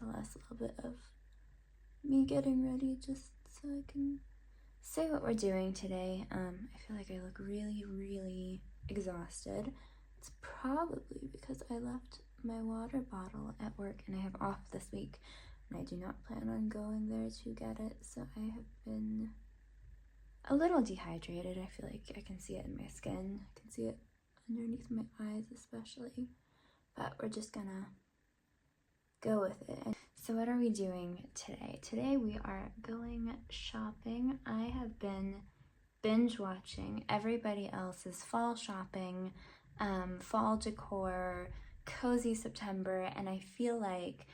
the last little bit of me getting ready just so I can say what we're doing today. I feel like I look really, really exhausted. It's probably because I left my water bottle at work and I have off this week and I do not plan on going there to get it, so I have been a little dehydrated. I feel like I can see it in my skin. I can see it underneath my eyes especially, but we're just gonna go with it. So what are we doing today? Today we are going shopping. I have been binge watching everybody else's fall shopping, fall decor, cozy September, and I feel like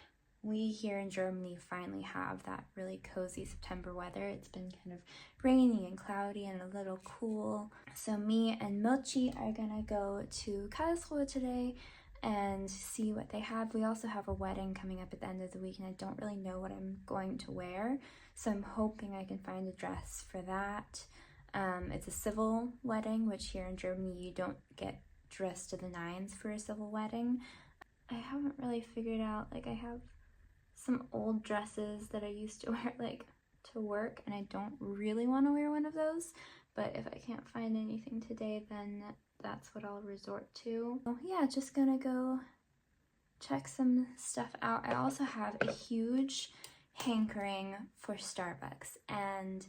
we here in Germany finally have that really cozy September weather. It's been kind of rainy and cloudy and a little cool. So me and Mochi are gonna go to Karlsruhe today and see what they have. We also have a wedding coming up at the end of the week and I don't really know what I'm going to wear, so I'm hoping I can find a dress for that. It's a civil wedding, which here in Germany you don't get dressed to the nines for a civil wedding. I haven't really figured out, like I have some old dresses that I used to wear like to work and I don't really want to wear one of those, but if I can't find anything today then that's what I'll resort to. So yeah, just gonna go check some stuff out. I also have a huge hankering for Starbucks, and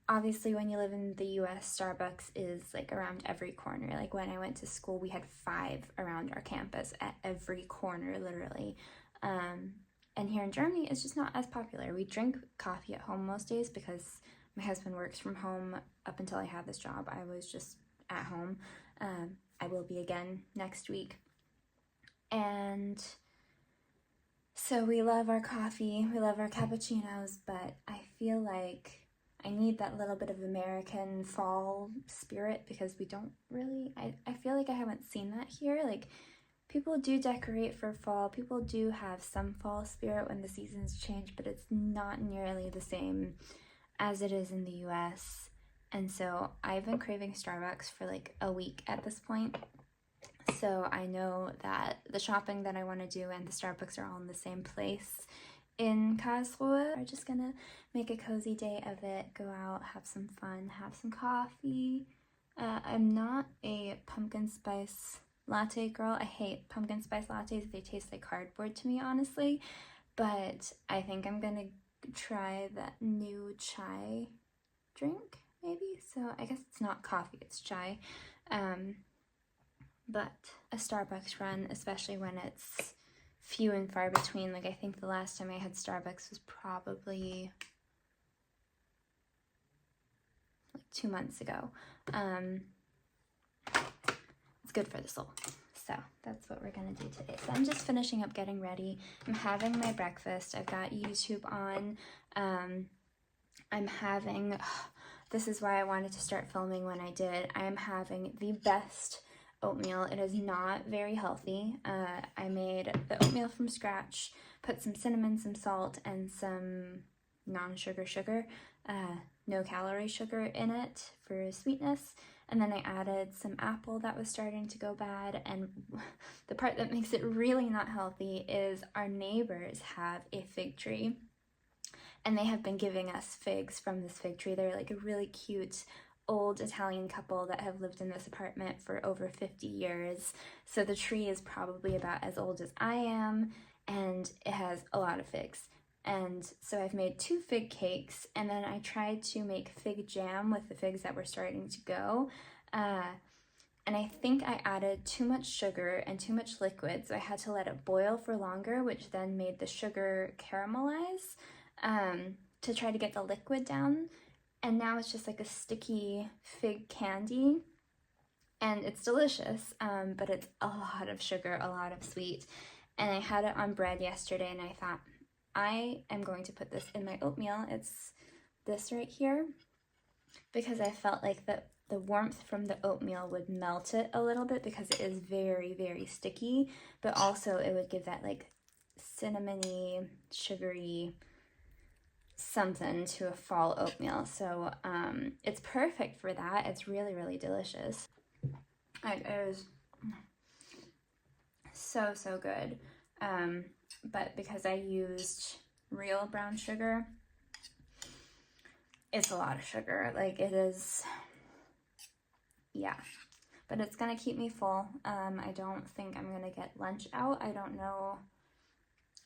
obviously when you live in the US, Starbucks is like around every corner. Like when I went to school, we had 5 around our campus at every corner, literally. And here in Germany, it's just not as popular. We drink coffee at home most days because my husband works from home. Up until I had this job, I was just at home. I will be again next week. And so we love our coffee, we love our cappuccinos, but I feel like I need that little bit of American fall spirit because we don't really, I feel like I haven't seen that here. Like people do decorate for fall, people do have some fall spirit when the seasons change, but it's not nearly the same as it is in the US. And so I've been craving Starbucks for like a week at this point. So I know that the shopping that I want to do and the Starbucks are all in the same place in Karlsruhe. We're just gonna make a cozy day of it, go out, have some fun, have some coffee. I'm not a pumpkin spice latte girl. I hate pumpkin spice lattes. They taste like cardboard to me, honestly. But I think I'm gonna try that new chai drink, maybe. So I guess it's not coffee, it's chai. But a Starbucks run, especially when it's few and far between. Like I think the last time I had Starbucks was probably like 2 months ago. It's good for the soul. So that's what we're gonna do today. So I'm just finishing up getting ready. I'm having my breakfast. I've got YouTube on. I'm having, this is why I wanted to start filming when I did. I'm having the best oatmeal. It is not very healthy. I made the oatmeal from scratch, put some cinnamon, some salt, and some non-sugar sugar, no calorie sugar in it for sweetness. And then I added some apple that was starting to go bad. And the part that makes it really not healthy is our neighbors have a fig tree and they have been giving us figs from this fig tree. They're like a really cute old Italian couple that have lived in this apartment for over 50 years. So the tree is probably about as old as I am, and it has a lot of figs. And so I've made 2 fig cakes, and then I tried to make fig jam with the figs that were starting to go. And I think I added too much sugar and too much liquid, so I had to let it boil for longer, which then made the sugar caramelize to try to get the liquid down. And now it's just like a sticky fig candy, and it's delicious, but it's a lot of sugar, a lot of sweet. And I had it on bread yesterday, and I thought, I am going to put this in my oatmeal. It's this right here, because I felt like the warmth from the oatmeal would melt it a little bit because it is very, very sticky, but also it would give that like cinnamony, sugary something to a fall oatmeal. So it's perfect for that. It's really, really delicious. It is so, so good. But because I used real brown sugar, it's a lot of sugar. Like, it is, yeah. But it's gonna keep me full. I don't think I'm gonna get lunch out. I don't know.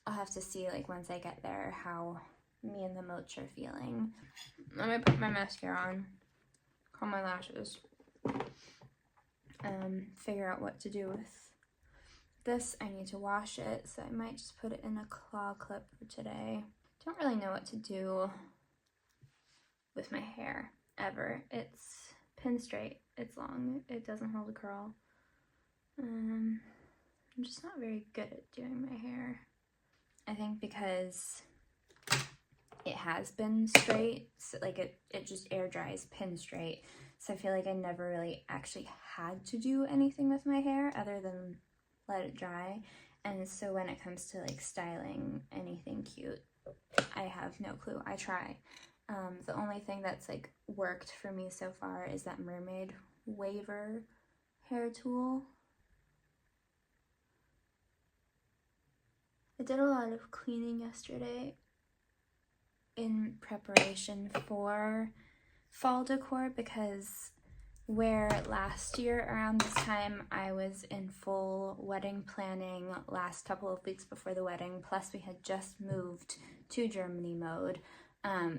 I'll have to see, like, once I get there, how me and the Moch are feeling. Let me put my mascara on, curl my lashes, figure out what to do with this. I need to wash it, so I might just put it in a claw clip for today. Don't really know what to do with my hair, ever. It's pin straight, it's long, it doesn't hold a curl. I'm just not very good at doing my hair. I think because it has been straight, so like it just air dries pin straight, so I feel like I never really actually had to do anything with my hair other than let it dry. And so when it comes to like styling anything cute, I have no clue. I try. The only thing that's like worked for me so far is that mermaid waver hair tool. I did a lot of cleaning yesterday in preparation for fall decor, because where last year around this time I was in full wedding planning last couple of weeks before the wedding, plus we had just moved to Germany mode,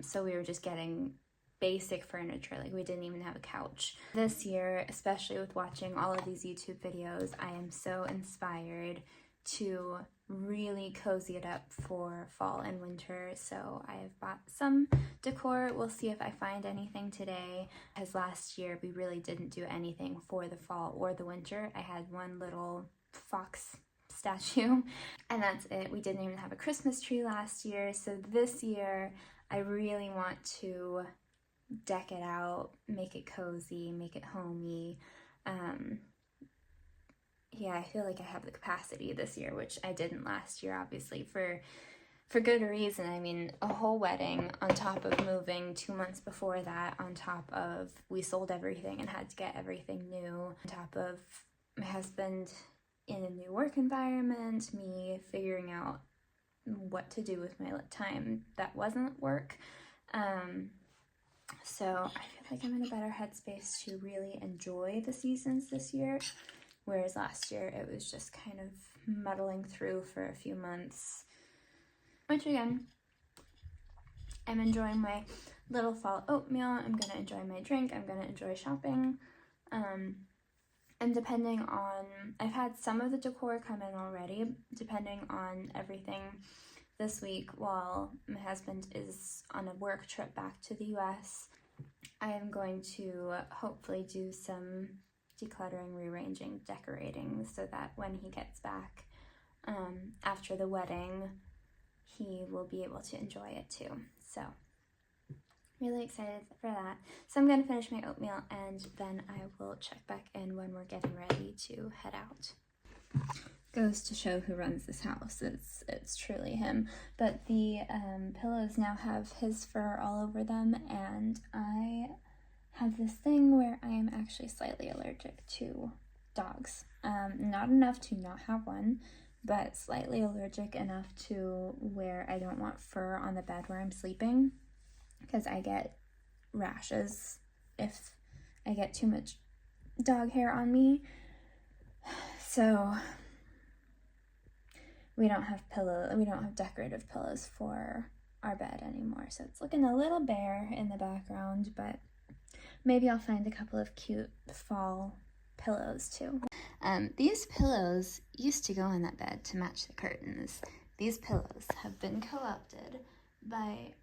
so we were just getting basic furniture, like we didn't even have a couch. This year, especially with watching all of these YouTube videos, I am so inspired to really cozy it up for fall and winter, so I have bought some decor. We'll see if I find anything today, because last year we really didn't do anything for the fall or the winter. I had one little fox statue and that's it. We didn't even have a Christmas tree last year, so this year I really want to deck it out, make it cozy, make it homey. Yeah, I feel like I have the capacity this year, which I didn't last year, obviously, for good reason. I mean, a whole wedding on top of moving 2 months before that, on top of we sold everything and had to get everything new, on top of my husband in a new work environment, me figuring out what to do with my time that wasn't work. So I feel like I'm in a better headspace to really enjoy the seasons this year. Whereas last year, it was just kind of muddling through for a few months. Which again, I'm enjoying my little fall oatmeal. I'm going to enjoy my drink. I'm going to enjoy shopping. And depending on, I've had some of the decor come in already. Depending on everything this week, while my husband is on a work trip back to the US, I am going to hopefully do some decluttering, rearranging, decorating, so that when he gets back after the wedding, he will be able to enjoy it too. So really excited for that. So I'm going to finish my oatmeal and then I will check back in when we're getting ready to head out. Goes to show who runs this house. It's truly him. But the pillows now have his fur all over them, and I have this thing where I am actually slightly allergic to dogs. Not enough to not have one, but slightly allergic enough to where I don't want fur on the bed where I'm sleeping, because I get rashes if I get too much dog hair on me. So we don't have decorative pillows for our bed anymore. So it's looking a little bare in the background, but maybe I'll find a couple of cute fall pillows too. These pillows used to go on that bed to match the curtains. These pillows have been co-opted by,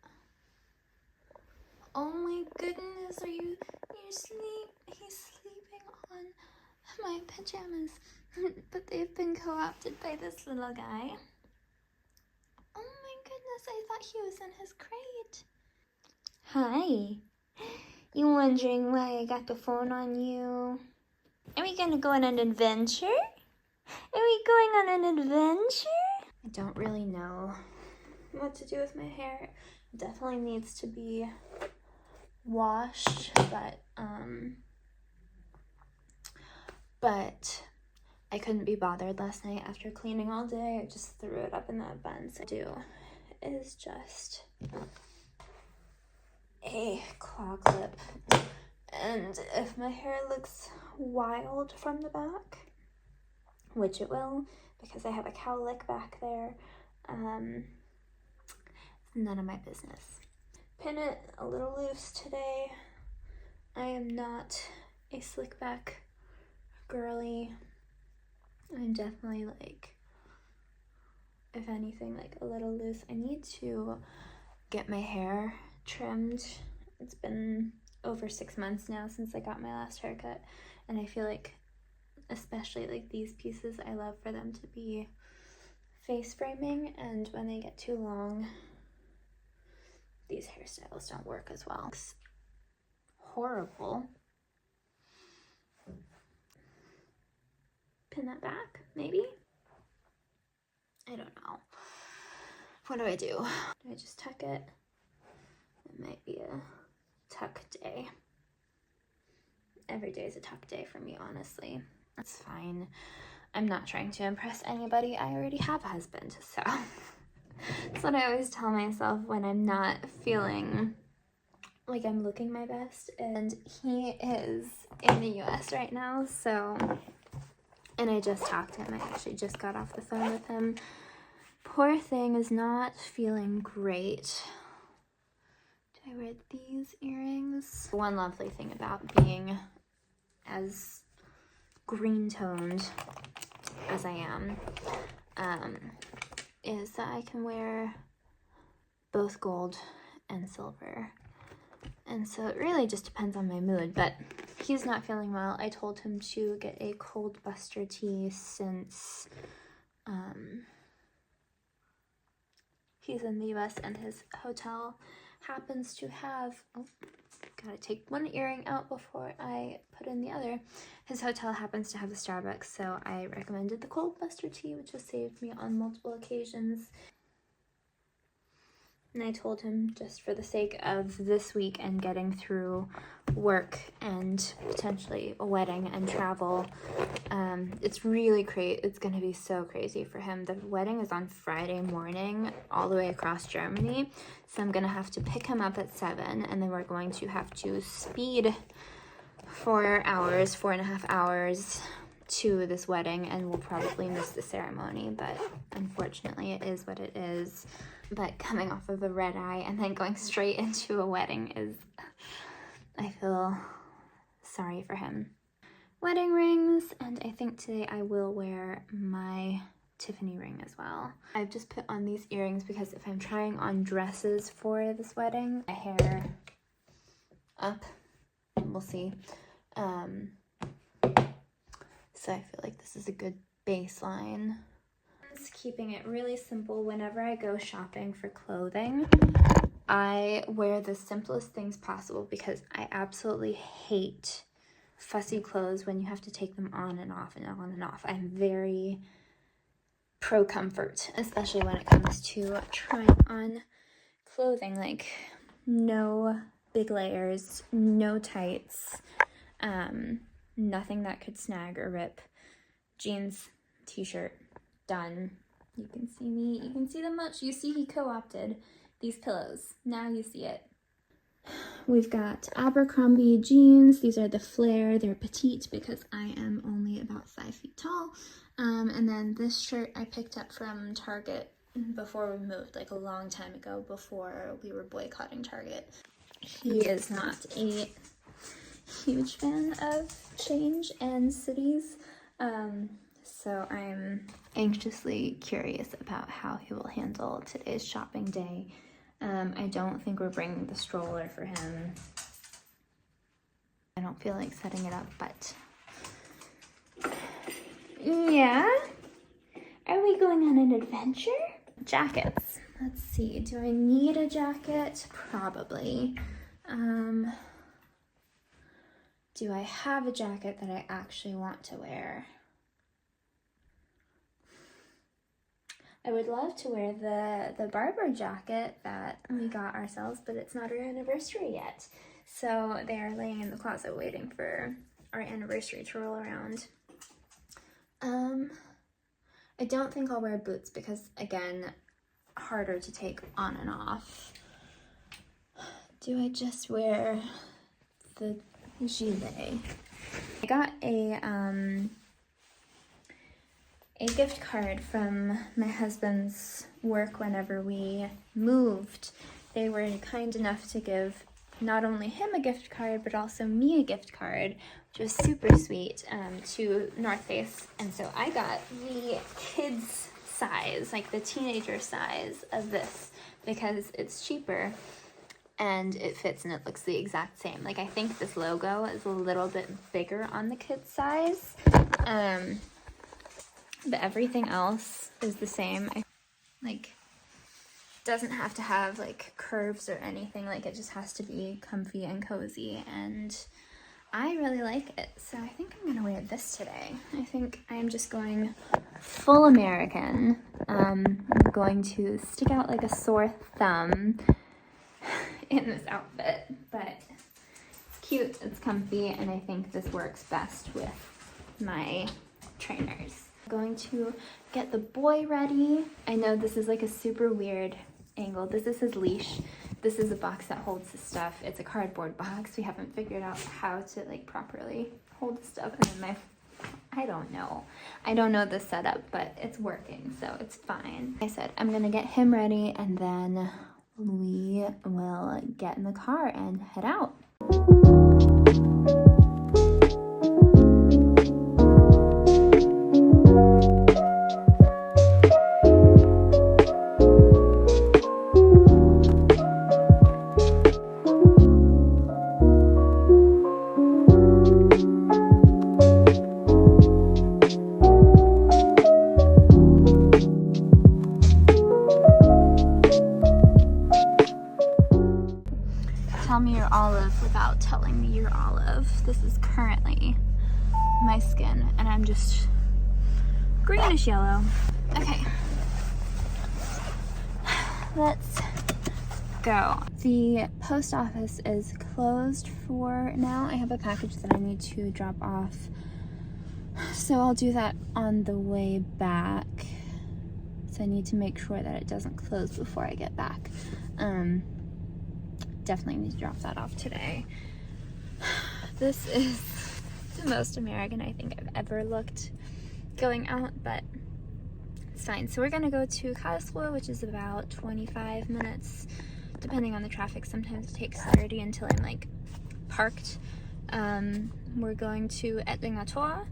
oh my goodness, he's sleeping on my pajamas. But they've been co-opted by this little guy. Oh my goodness, I thought he was in his crate. Hi. You wondering why I got the phone on you? Are we gonna go on an adventure? Are we going on an adventure? I don't really know what to do with my hair. It definitely needs to be washed, but I couldn't be bothered last night after cleaning all day. I just threw it up in that bun. So do is just a claw clip. And if my hair looks wild from the back, which it will because I have a cowlick back there, none of my business. Pin it a little loose today. I am not a slick back girly. I'm definitely like, if anything, like a little loose. I need to get my hair trimmed. It's been over 6 months now since I got my last haircut, and I feel like, especially like these pieces, I love for them to be face framing, and when they get too long, these hairstyles don't work as well. It's horrible. Pin that back, maybe? I don't know. What do I do? Do I just tuck it? It might be a tuck day. Every day is a tuck day for me, honestly. That's fine. I'm not trying to impress anybody. I already have a husband, so that's what I always tell myself when I'm not feeling like I'm looking my best. And he is in the US right now, so, and I just talked to him. I actually just got off the phone with him. Poor thing is not feeling great. Do I wear these earrings? One lovely thing about being as green toned as I am, is that I can wear both gold and silver. And so it really just depends on my mood, but he's not feeling well. I told him to get a cold buster tea since he's in the US and his hotel happens to have, oh, gotta take one earring out before I put in the other. His hotel happens to have a Starbucks, so I recommended the cold buster tea, which has saved me on multiple occasions. And I told him, just for the sake of this week and getting through work and potentially a wedding and travel, it's really crazy. It's going to be so crazy for him. The wedding is on Friday morning all the way across Germany. So I'm going to have to pick him up at 7, and then we're going to have to speed 4 hours, 4.5 hours to this wedding, and we'll probably miss the ceremony, but unfortunately it is what it is. But coming off of a red eye and then going straight into a wedding is, I feel sorry for him. Wedding rings, and I think today I will wear my Tiffany ring as well. I've just put on these earrings because if I'm trying on dresses for this wedding, my hair up, we'll see. So I feel like this is a good baseline. Keeping it really simple. Whenever I go shopping for clothing, I wear the simplest things possible because I absolutely hate fussy clothes when you have to take them on and off and on and off. I'm very pro comfort, especially when it comes to trying on clothing. Like, no big layers, no tights, nothing that could snag or rip. Jeans, t-shirt, done. You can see me, you can see the much. You see he co-opted these pillows. Now you see it. We've got Abercrombie jeans. These are the flare. They're petite because I am only about 5 feet tall. And then this shirt I picked up from Target before we moved, like a long time ago, before we were boycotting Target. He is not a huge fan of change and cities. So I'm anxiously curious about how he will handle today's shopping day. I don't think we're bringing the stroller for him. I don't feel like setting it up, but yeah. Are we going on an adventure? Jackets. Let's see. Do I need a jacket? Probably. Do I have a jacket that I actually want to wear? I would love to wear the Barber jacket that we got ourselves, but it's not our anniversary yet. So they are laying in the closet waiting for our anniversary to roll around. I don't think I'll wear boots because, again, harder to take on and off. Do I just wear the gilet? I got a gift card from my husband's work whenever we moved. They were kind enough to give not only him a gift card, but also me a gift card, which was super sweet, to North Face. And so I got the kids size, like the teenager size of this, because it's cheaper and it fits and it looks the exact same. Like, I think this logo is a little bit bigger on the kids size, but everything else is the same. Like, doesn't have to have like curves or anything. Like, it just has to be comfy and cozy, and I really like it. So I think I'm gonna wear this today. I think I'm just going full American. I'm going to stick out like a sore thumb in this outfit, but it's cute, it's comfy, and I think this works best with my trainers. I'm going to get the boy ready. I know this is like a super weird angle. This is his leash. This is a box that holds the stuff. It's a cardboard box. We haven't figured out how to like properly hold the stuff. And then I don't know the setup, but it's working, so it's fine. I said I'm gonna get him ready, and then we will get in the car and head out. Tell me you're olive without telling me you're olive. This is currently my skin, and I'm just greenish yellow. Okay, let's go. The post office is closed for now. I have a package that I need to drop off, so I'll do that on the way back. So I need to make sure that it doesn't close before I get back. Definitely need to drop that off today. This is the most American I think I've ever looked going out, but it's fine. So we're gonna go to Karlsruhe, which is about 25 minutes, depending on the traffic. Sometimes it takes 30 until I'm like parked. We're going to Ettlinger Tor,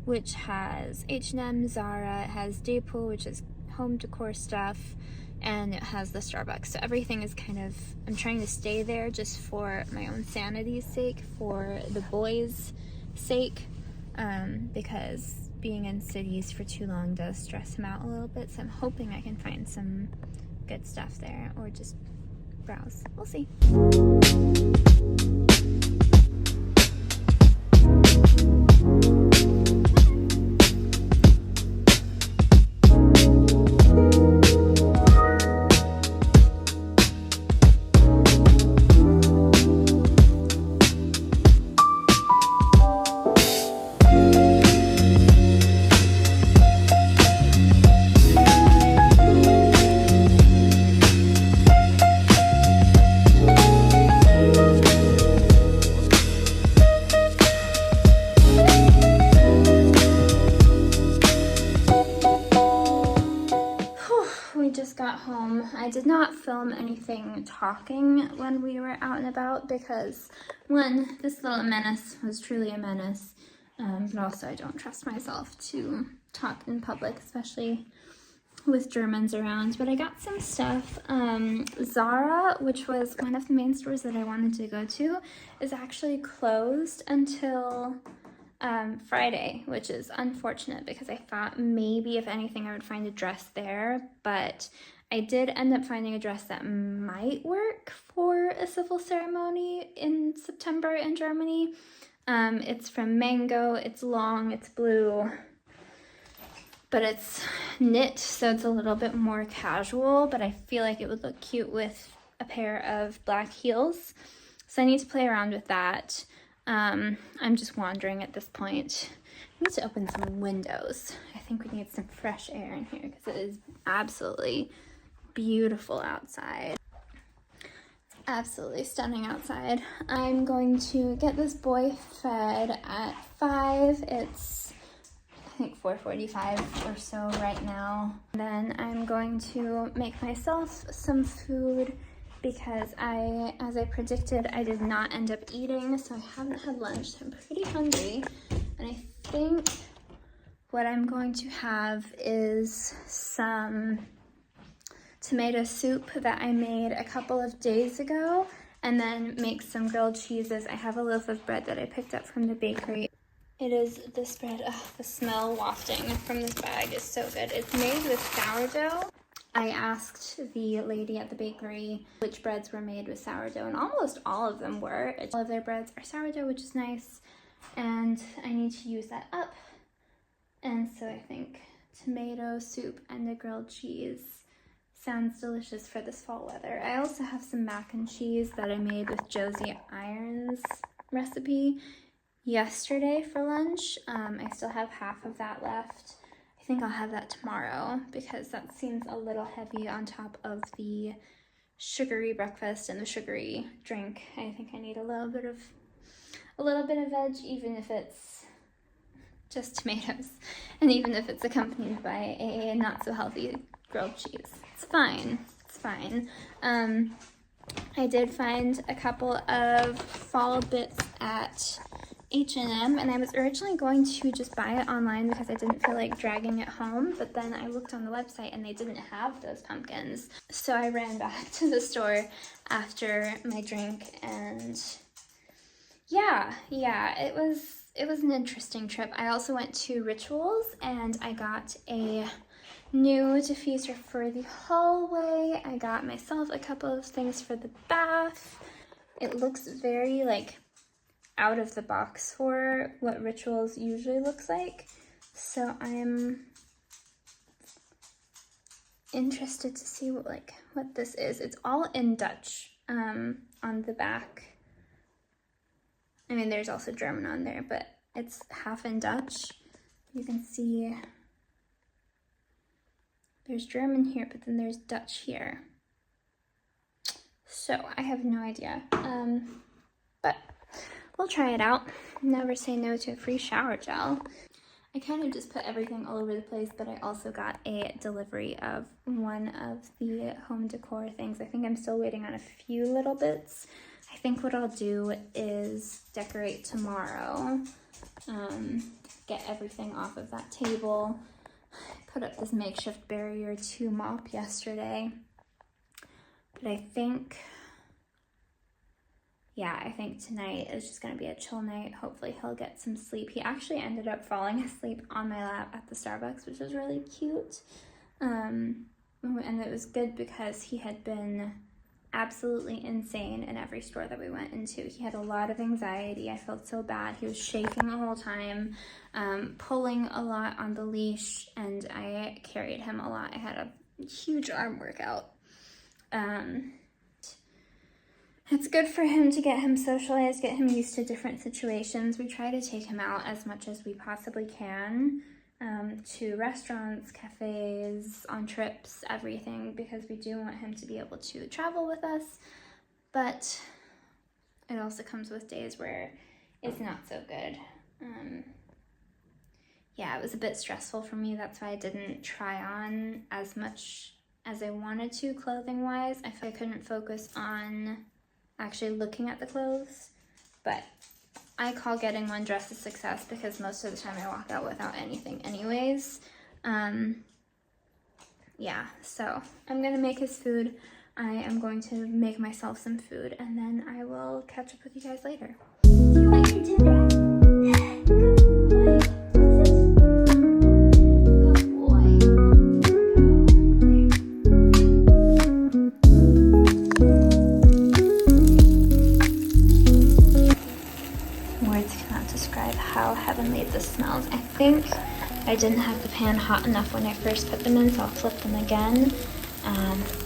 which has H&M, Zara, it has Depot, which is home decor stuff, and it has the Starbucks. So everything is kind of, I'm trying to stay there just for my own sanity's sake, for the boys' sake, because being in cities for too long does stress him out a little bit. So I'm hoping I can find some good stuff there, or just browse. We'll see. Got home. I did not film anything talking when we were out and about, because one, this little menace was truly a menace, but also I don't trust myself to talk in public, especially with Germans around. But I got some stuff. Zara, which was one of the main stores that I wanted to go to, is actually closed until Friday, which is unfortunate because I thought maybe if anything I would find a dress there, but I did end up finding a dress that might work for a civil ceremony in September in Germany. It's from Mango, it's long, it's blue, but it's knit, so it's a little bit more casual, but I feel like it would look cute with a pair of black heels, so I need to play around with that. I'm just wandering at this point. need to open some windows. I think we need some fresh air in here because it is absolutely beautiful outside. Absolutely stunning outside. I'm going to get this boy fed at 5. It's, I think, 4:45 or so right now. Then I'm going to make myself some food because as I predicted, I did not end up eating, so I haven't had lunch. I'm pretty hungry, and I think what I'm going to have is some tomato soup that I made a couple of days ago, and then make some grilled cheeses. I have a loaf of bread that I picked up from the bakery. It is this bread. Oh, the smell wafting from this bag is so good. It's made with sourdough. I asked the lady at the bakery which breads were made with sourdough, and almost all of them were. All of their breads are sourdough, which is nice, and I need to use that up. And so I think tomato soup and a grilled cheese sounds delicious for this fall weather. I also have some mac and cheese that I made with Josie Irons' recipe yesterday for lunch. I still have half of that left. I think I'll have that tomorrow because that seems a little heavy on top of the sugary breakfast and the sugary drink. I think I need a little bit of veg, even if it's just tomatoes, and even if it's accompanied by a not so healthy grilled cheese. It's fine. It's fine. I did find a couple of fall bits at H&M, and I was originally going to just buy it online because I didn't feel like dragging it home, but then I looked on the website and they didn't have those pumpkins. So I ran back to the store after my drink, and yeah, it was an interesting trip. I also went to Rituals and I got a new diffuser for the hallway. I got myself a couple of things for the bath. It looks very like out of the box for what Rituals usually looks like. So I'm interested to see what this is. It's all in Dutch on the back. I mean, there's also German on there, but it's half in Dutch. You can see there's German here, but then there's Dutch here. So I have no idea, but we'll try it out. Never say no to a free shower gel. I kind of just put everything all over the place, but I also got a delivery of one of the home decor things. I think I'm still waiting on a few little bits. I think what I'll do is decorate tomorrow, get everything off of that table. I put up this makeshift barrier to mop yesterday, but I think tonight is just going to be a chill night. Hopefully he'll get some sleep. He actually ended up falling asleep on my lap at the Starbucks, which was really cute. And it was good because he had been absolutely insane in every store that we went into. He had a lot of anxiety. I felt so bad. He was shaking the whole time, pulling a lot on the leash, and I carried him a lot. I had a huge arm workout. It's good for him to get him socialized, get him used to different situations. We try to take him out as much as we possibly can, to restaurants, cafes, on trips, everything, because we do want him to be able to travel with us, but it also comes with days where it's not so good. Yeah, it was a bit stressful for me. That's why I didn't try on as much as I wanted to clothing-wise. I feel I couldn't focus on actually looking at the clothes, but I call getting one dress a success because most of the time I walk out without anything anyways. Yeah, so I'm gonna make his food. I am going to make myself some food, and then I will catch up with you guys later. See what you're doing? How heavenly this smells. I think I didn't have the pan hot enough when I first put them in, so I'll flip them again.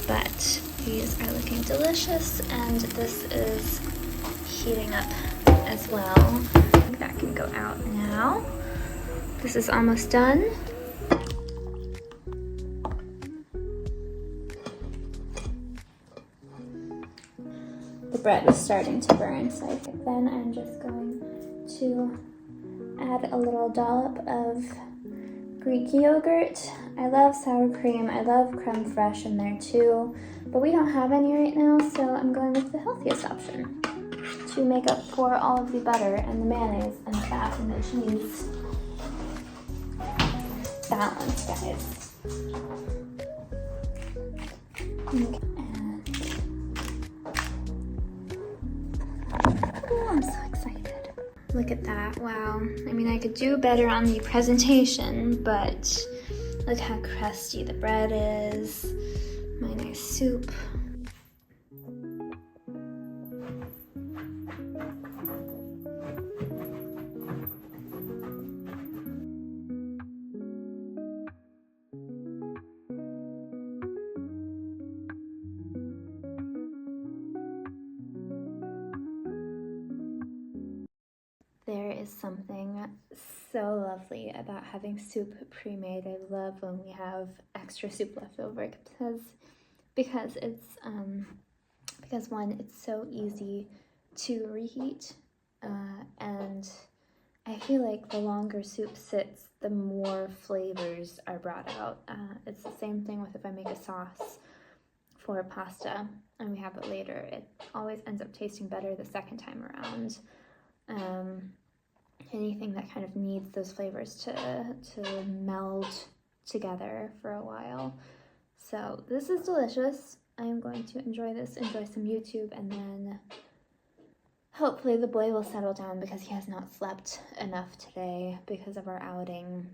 But these are looking delicious, and this is heating up as well. I think that can go out now. This is almost done. The bread is starting to burn, so I think then I'm just going to add a little dollop of Greek yogurt. I love sour cream. I love creme fraiche in there too, but we don't have any right now, so I'm going with the healthiest option to make up for all of the butter and the mayonnaise and the fat and the cheese. Balance, guys. Okay. Oh, I'm so excited. Look at that, wow. I mean, I could do better on the presentation, but look how crusty the bread is. My nice soup. There is something so lovely about having soup pre-made. I love when we have extra soup left over because one, it's so easy to reheat, and I feel like the longer soup sits, the more flavors are brought out. It's the same thing with if I make a sauce for pasta and we have it later. It always ends up tasting better the second time around. Anything that kind of needs those flavors to meld together for a while. So this is delicious. I am going to enjoy some YouTube, and then hopefully the boy will settle down because he has not slept enough today because of our outing.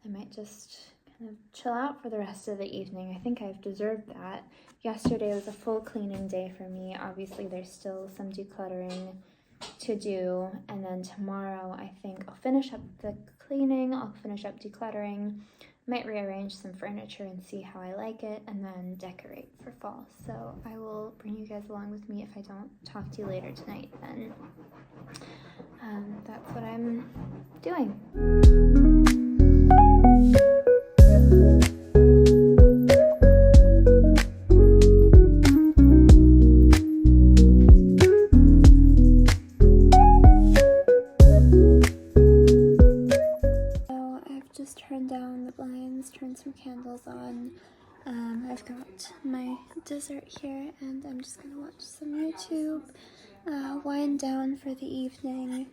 I might just kind of chill out for the rest of the evening. I think I've deserved that. Yesterday was a full cleaning day for me. Obviously there's still some decluttering to do, and then tomorrow I think I'll finish up the cleaning, I'll finish up decluttering, might rearrange some furniture and see how I like it, and then decorate for fall. So I will bring you guys along with me if I don't talk to you later tonight. Then that's what I'm doing. Turn down the blinds, turn some candles on. I've got my dessert here, and I'm just gonna watch some YouTube, wind down for the evening,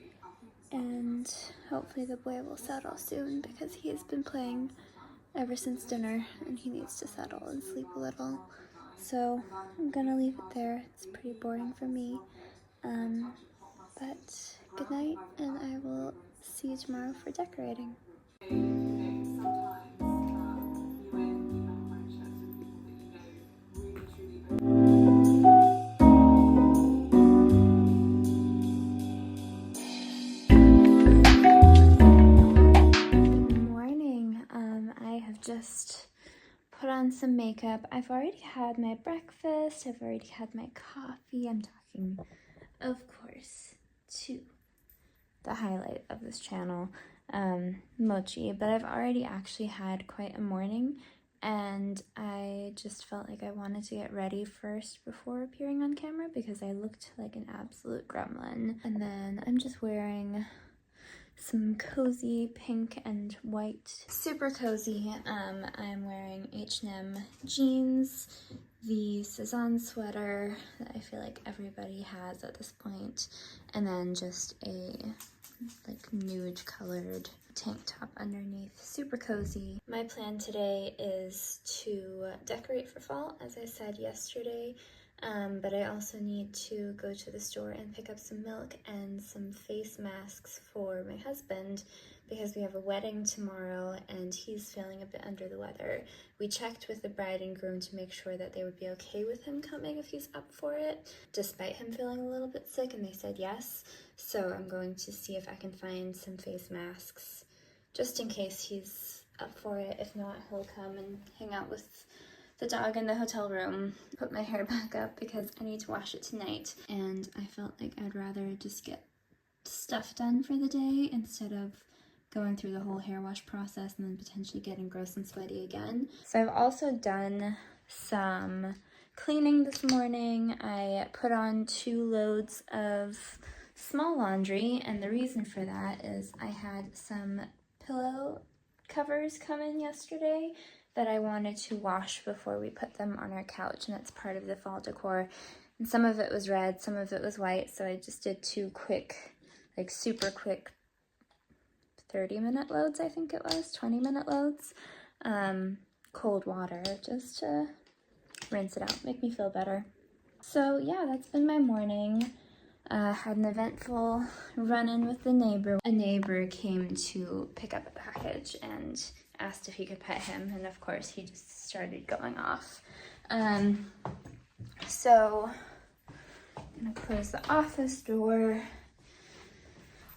and hopefully the boy will settle soon because he has been playing ever since dinner and he needs to settle and sleep a little. So I'm gonna leave it there. It's pretty boring for me. But good night, and I will see you tomorrow for decorating. Just put on some makeup. I've already had my breakfast. I've already had my coffee. I'm talking, of course, to the highlight of this channel, mochi. But I've already actually had quite a morning, and I just felt like I wanted to get ready first before appearing on camera because I looked like an absolute gremlin. And then I'm just wearing some cozy pink and white, super cozy. I'm wearing H&M jeans, the Sézane sweater that I feel like everybody has at this point, and then just a like nude colored tank top underneath, super cozy. My plan today is to decorate for fall, as I said yesterday. But I also need to go to the store and pick up some milk and some face masks for my husband because we have a wedding tomorrow and he's feeling a bit under the weather. We checked with the bride and groom to make sure that they would be okay with him coming if he's up for it, despite him feeling a little bit sick, and they said yes. So I'm going to see if I can find some face masks just in case he's up for it. If not, he'll come and hang out with the dog in the hotel room. Put my hair back up because I need to wash it tonight, and I felt like I'd rather just get stuff done for the day instead of going through the whole hair wash process and then potentially getting gross and sweaty again. So I've also done some cleaning this morning. I put on 2 loads of small laundry, and the reason for that is I had some pillow covers come in yesterday that I wanted to wash before we put them on our couch, and it's part of the fall decor. And some of it was red, some of it was white, so I just did 2 quick, like super quick 30-minute loads, I think it was, 20-minute loads. Cold water just to rinse it out, make me feel better. So yeah, that's been my morning. Had an eventful run-in with the neighbor. A neighbor came to pick up a package and asked if he could pet him, and of course he just started going off. So I'm gonna close the office door.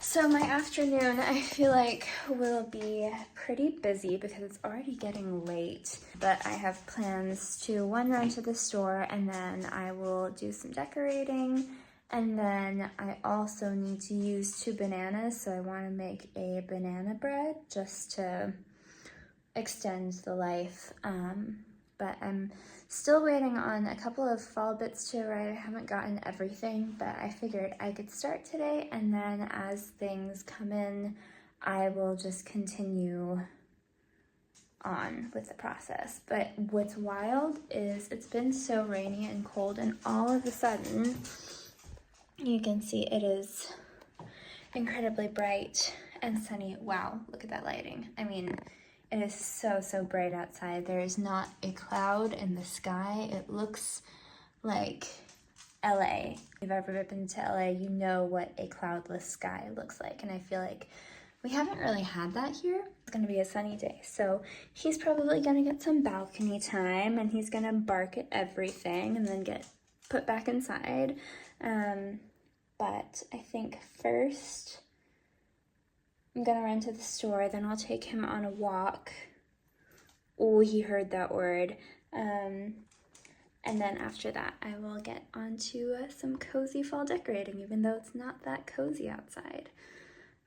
So my afternoon, I feel like, will be pretty busy because it's already getting late. But I have plans to, one, run to the store, and then I will do some decorating. And then I also need to use 2 bananas, so I want to make a banana bread just to extend the life. But I'm still waiting on a couple of fall bits to arrive. I haven't gotten everything, but I figured I could start today, and then as things come in, I will just continue on with the process. But what's wild is it's been so rainy and cold, and all of a sudden, you can see it is incredibly bright and sunny. Wow, look at that lighting. I mean, it is so, so bright outside. There is not a cloud in the sky. It looks like LA. If you've ever been to LA, you know what a cloudless sky looks like. And I feel like we haven't really had that here. It's gonna be a sunny day. So he's probably gonna get some balcony time, and he's gonna bark at everything and then get put back inside. But I think first I'm gonna run to the store, then I'll take him on a walk. Oh, he heard that word. And then after that, I will get onto some cozy fall decorating, even though it's not that cozy outside.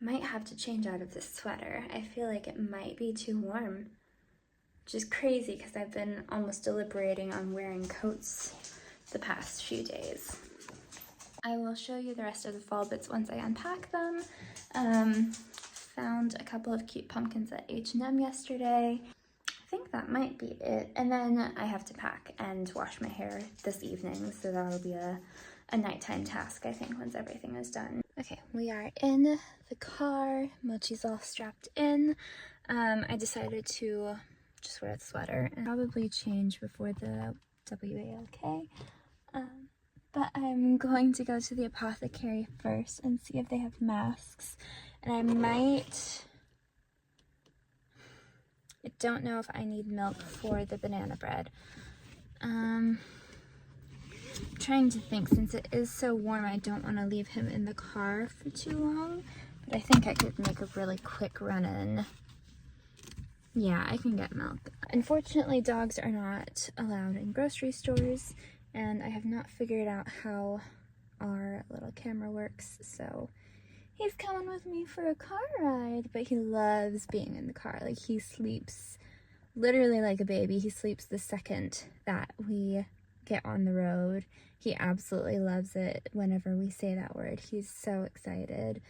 Might have to change out of this sweater. I feel like it might be too warm, which is crazy because I've been almost deliberating on wearing coats the past few days. I will show you the rest of the fall bits once I unpack them. Found a couple of cute pumpkins at H&M yesterday. I think that might be it. And then I have to pack and wash my hair this evening, so that'll be a nighttime task, I think, once everything is done. Okay, we are in the car. Mochi's all strapped in. I decided to just wear the sweater and probably change before the WALK. But I'm going to go to the apothecary first and see if they have masks. And I don't know if I need milk for the banana bread. I'm trying to think, since it is so warm, I don't want to leave him in the car for too long. But I think I could make a really quick run-in. Yeah, I can get milk. Unfortunately, dogs are not allowed in grocery stores, and I have not figured out how our little camera works, so he's coming with me for a car ride, but he loves being in the car. Like, he sleeps literally like a baby. He sleeps the second that we get on the road. He absolutely loves it whenever we say that word. He's so excited.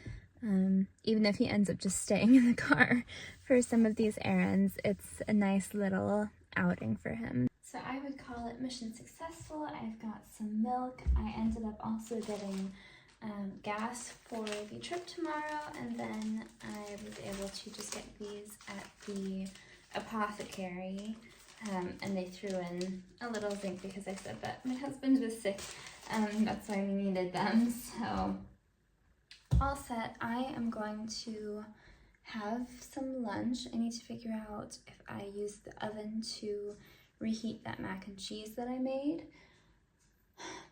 Even if he ends up just staying in the car for some of these errands, it's a nice little outing for him. So I would call it mission successful. I've got some milk. I ended up also getting gas for the trip tomorrow, and then I was able to just get these at the apothecary, and they threw in a little zinc because I said that my husband was sick. That's why we needed them. So all set. I am going to have some lunch. I need to figure out if I use the oven to reheat that mac and cheese that I made.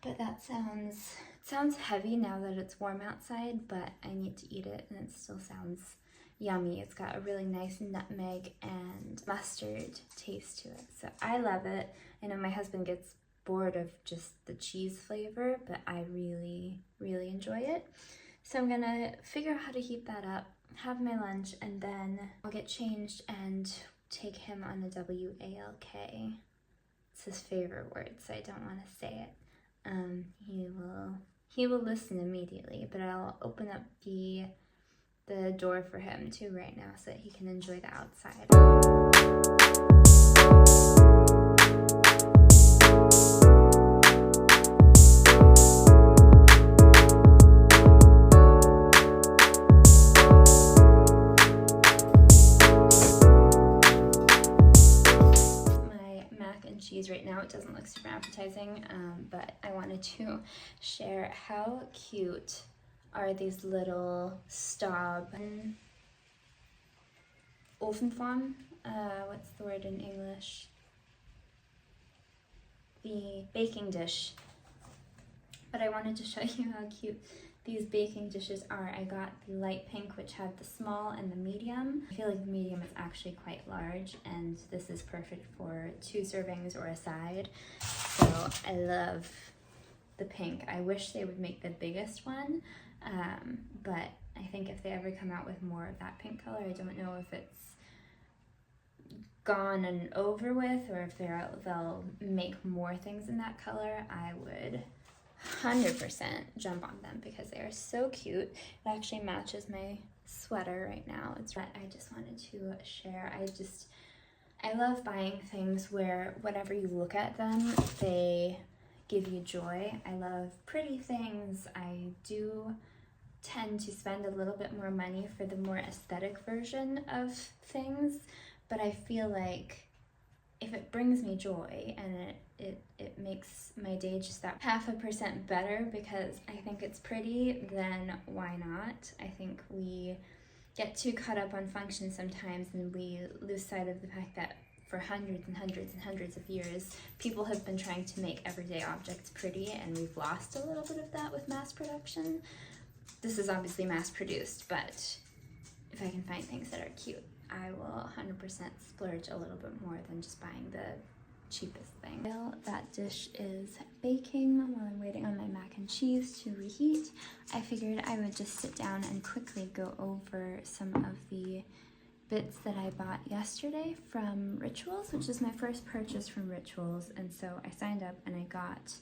But that sounds heavy now that it's warm outside, but I need to eat it and it still sounds yummy. It's got a really nice nutmeg and mustard taste to it. So I love it. I know my husband gets bored of just the cheese flavor, but I really, really enjoy it. So I'm gonna figure out how to heat that up have my lunch, and then I'll get changed and take him on the WALK. It's his favorite word, so I don't want to say it. He will listen immediately, but I'll open up the door for him too right now so that he can enjoy the outside. Cheese right now. It doesn't look super appetizing, but I wanted to share how cute are these little Staub Ofenform. What's the word in English? The baking dish. But I wanted to show you how cute these baking dishes are. I got the light pink, which had the small and the medium. I feel like the medium is actually quite large, and this is perfect for 2 servings or a side. So I love the pink. I wish they would make the biggest one, but I think if they ever come out with more of that pink color, I don't know if it's gone and over with, or if they'll make more things in that color. I would 100% jump on them because they are so cute. It actually matches my sweater right now. It's what I just wanted to share. I love buying things where whenever you look at them, they give you joy. I love pretty things. I do tend to spend a little bit more money for the more aesthetic version of things, but I feel like if it brings me joy and it makes my day just that 0.5% better because I think it's pretty, then why not? I think we get too caught up on function sometimes, and we lose sight of the fact that for hundreds and hundreds and hundreds of years, people have been trying to make everyday objects pretty, and we've lost a little bit of that with mass production. This is obviously mass produced, but if I can find things that are cute, I will 100% splurge a little bit more than just buying the cheapest thing. While that dish is baking, while I'm waiting on my mac and cheese to reheat, I figured I would just sit down and quickly go over some of the bits that I bought yesterday from Rituals, which is my first purchase from Rituals, and so I signed up and I got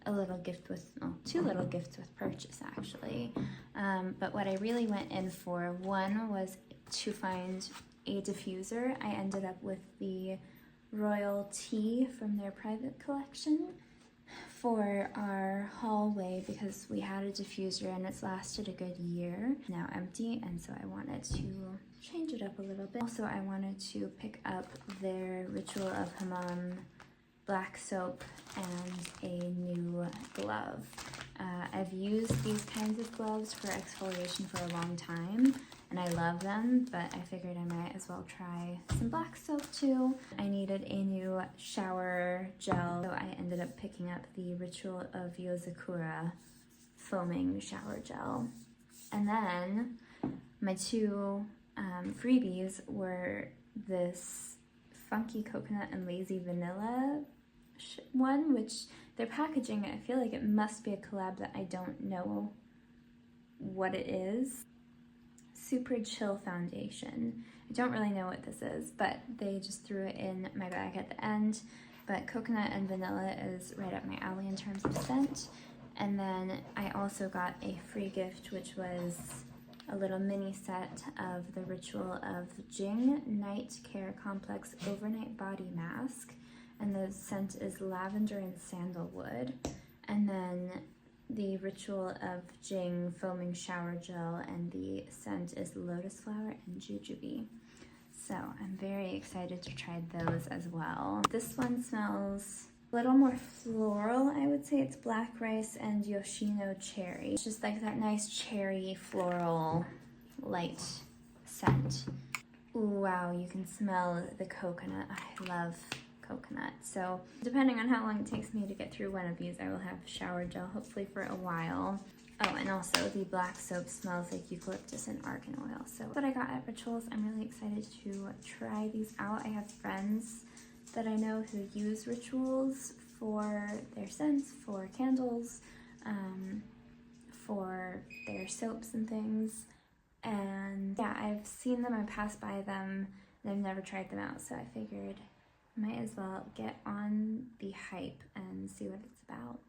a little gift with, well, 2 little gifts with purchase actually, but what I really went in for, one was to find a diffuser. I ended up with the Royal Tea from their private collection for our hallway because we had a diffuser and it's lasted a good year. Now empty, and so I wanted to change it up a little bit. Also, I wanted to pick up their Ritual of Hammam black soap and a new glove. I've used these kinds of gloves for exfoliation for a long time, and I love them, but I figured I might as well try some black soap too. I needed a new shower gel, so I ended up picking up the Ritual of Yozakura foaming shower gel. And then my 2 freebies were this funky coconut and lazy vanilla one, which their packaging, I feel like it must be a collab that I don't know what it is. Super Chill Foundation. I don't really know what this is, but they just threw it in my bag at the end. But coconut and vanilla is right up my alley in terms of scent. And then I also got a free gift, which was a little mini set of the Ritual of Jing Night Care Complex Overnight Body Mask. And the scent is lavender and sandalwood. And then the Ritual of Jing Foaming Shower Gel, and the scent is lotus flower and jujube. So I'm very excited to try those as well. This one smells a little more floral, I would say. It's black rice and Yoshino cherry. It's just like that nice cherry floral light scent. Ooh, wow, you can smell the coconut. I love coconut. So depending on how long it takes me to get through one of these, I will have shower gel hopefully for a while. Oh, and also the black soap smells like eucalyptus and argan oil. So what I got at Rituals, I'm really excited to try these out. I have friends that I know who use Rituals for their scents, for candles, for their soaps and things. And yeah, I've seen them, I passed by them, and I've never tried them out, so I figured I might as well get on the hype and see what it's about.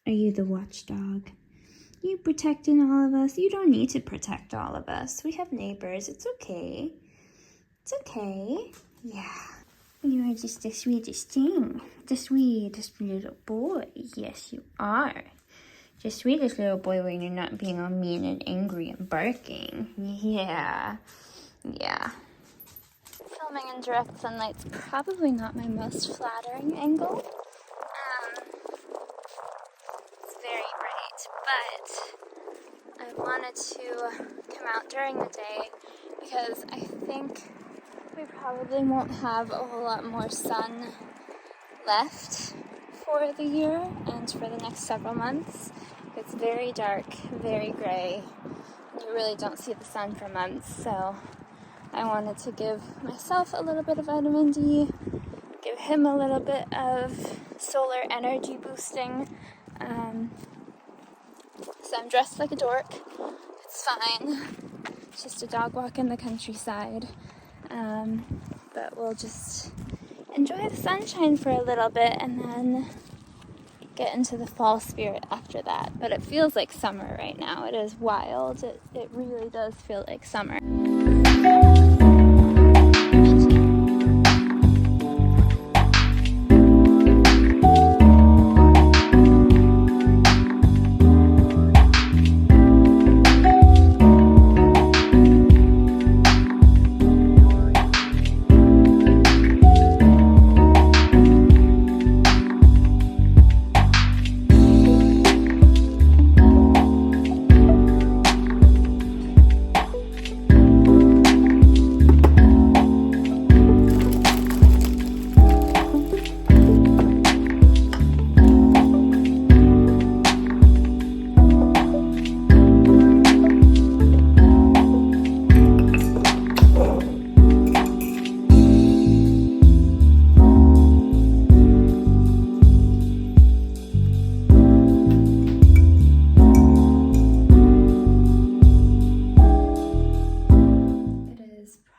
Are you the watchdog? You protecting all of us? You don't need to protect all of us. We have neighbors. It's okay. It's okay. Yeah. You are just the sweetest thing. The sweetest little boy. Yes, you are. The sweetest little boy when you're not being all mean and angry and barking. Yeah. Yeah. Filming in direct sunlight's probably not my most flattering angle. It's very bright, but I wanted to come out during the day because I think we probably won't have a whole lot more sun left for the year and for the next several months. It's very dark, very gray. You really don't see the sun for months, so I wanted to give myself a little bit of vitamin D, give him a little bit of solar energy boosting. So I'm dressed like a dork. It's fine. It's just a dog walk in the countryside. But we'll just enjoy the sunshine for a little bit and then get into the fall spirit after that. But it feels like summer right now. It is wild. It really does feel like summer.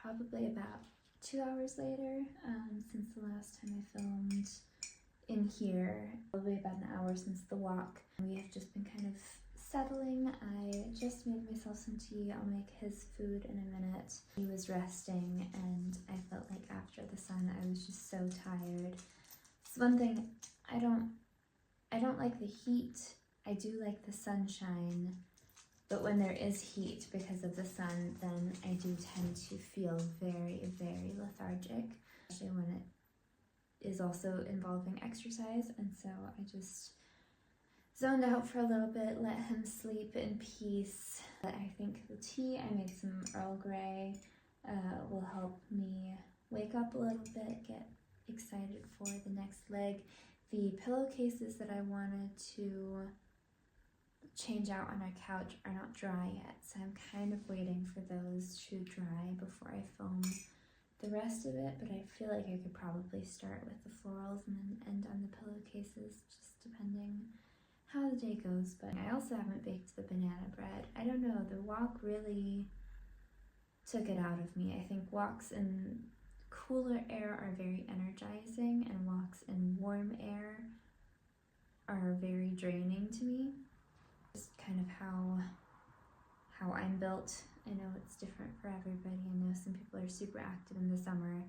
Probably about 2 hours later since the last time I filmed in here. Probably about an hour since the walk. We have just been kind of settling. I just made myself some tea. I'll make his food in a minute. He was resting and I felt like after the sun I was just so tired. It's one thing, I don't like the heat. I do like the sunshine. But when there is heat because of the sun, then I do tend to feel very, very lethargic, especially when it is also involving exercise. And so I just zoned out for a little bit, let him sleep in peace. I think the tea, I made some Earl Grey, will help me wake up a little bit, get excited for the next leg. The pillowcases that I wanted to change out on our couch are not dry yet, so I'm kind of waiting for those to dry before I film the rest of it, but I feel like I could probably start with the florals and then end on the pillowcases, just depending how the day goes. But I also haven't baked the banana bread. I don't know, the walk really took it out of me. I think walks in cooler air are very energizing and walks in warm air are very draining to me. Just kind of how I'm built. I know it's different for everybody. I know some people are super active in the summer.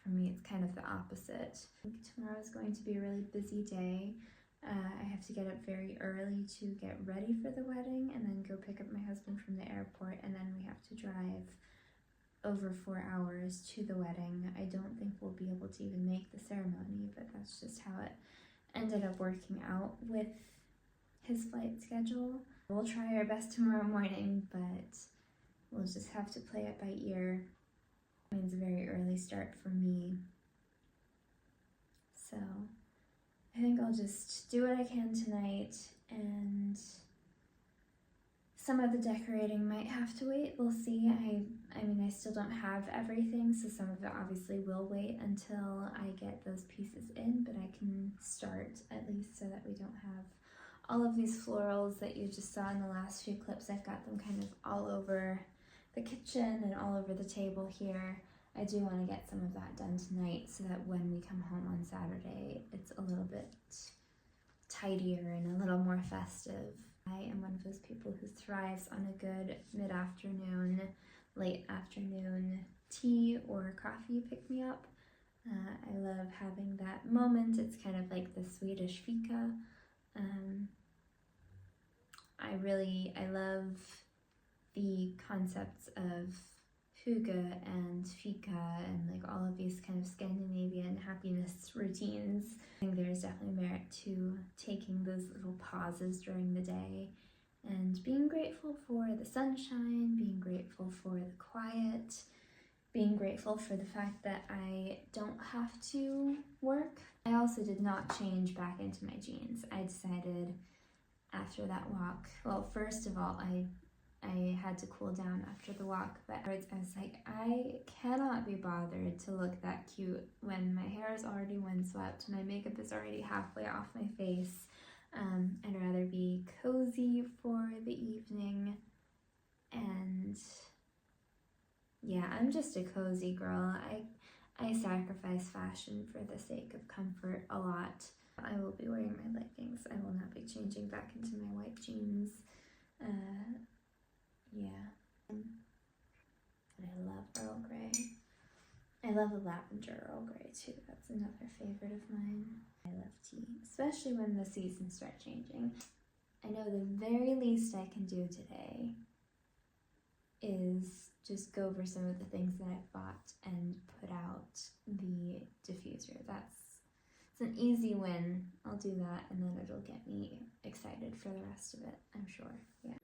For me, it's kind of the opposite. I think tomorrow is going to be a really busy day. I have to get up very early to get ready for the wedding and then go pick up my husband from the airport, and then we have to drive over 4 hours to the wedding. I don't think we'll be able to even make the ceremony, but that's just how it ended up working out with his flight schedule. We'll try our best tomorrow morning, but we'll just have to play it by ear. It means a very early start for me. So I think I'll just do what I can tonight, and some of the decorating might have to wait. We'll see. I mean, I still don't have everything, so some of it obviously will wait until I get those pieces in, but I can start at least so that we don't have all of these florals that you just saw in the last few clips. I've got them kind of all over the kitchen and all over the table here. I do want to get some of that done tonight so that when we come home on Saturday, it's a little bit tidier and a little more festive. I am one of those people who thrives on a good mid-afternoon, late afternoon tea or coffee pick-me-up. I love having that moment. It's kind of like the Swedish fika. I love the concepts of hygge and fika and like all of these kind of Scandinavian happiness routines. I think there's definitely merit to taking those little pauses during the day and being grateful for the sunshine, being grateful for the quiet, being grateful for the fact that I don't have to work. I also did not change back into my jeans. I decided after that walk, well, first of all, I had to cool down after the walk, but I was like, I cannot be bothered to look that cute when my hair is already windswept, my makeup is already halfway off my face. I'd rather be cozy for the evening, and yeah, I'm just a cozy girl. I sacrifice fashion for the sake of comfort a lot. I will be wearing my leggings. I will not be changing back into my white jeans. Yeah. And I love Earl Grey. I love a lavender Earl Grey too. That's another favorite of mine. I love tea, especially when the seasons start changing. I know the very least I can do today is just go over some of the things that I've bought and put out the diffuser. It's an easy win. I'll do that and then it'll get me excited for the rest of it, I'm sure. Yeah.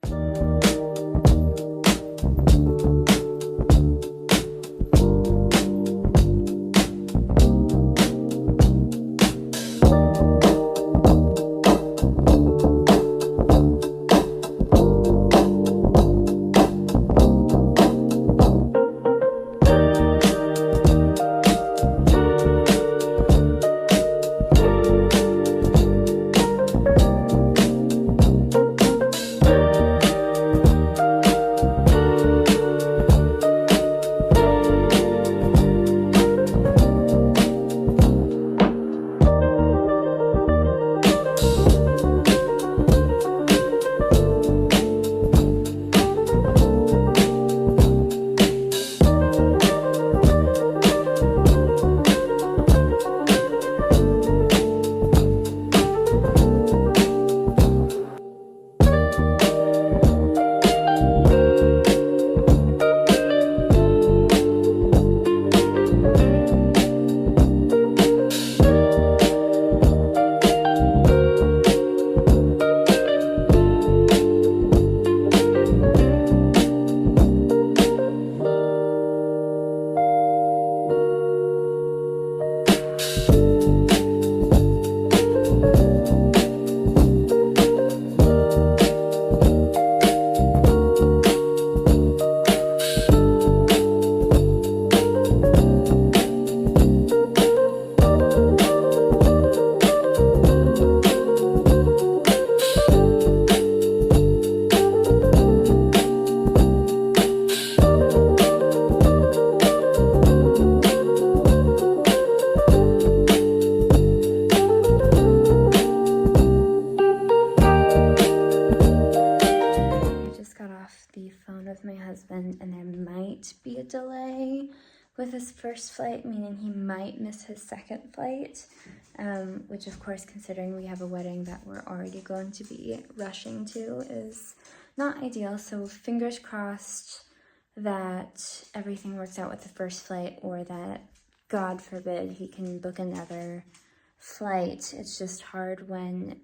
And there might be a delay with his first flight, meaning he might miss his second flight, which of course, considering we have a wedding that we're already going to be rushing to, is not ideal. So fingers crossed that everything works out with the first flight, or that, God forbid, he can book another flight. It's just hard when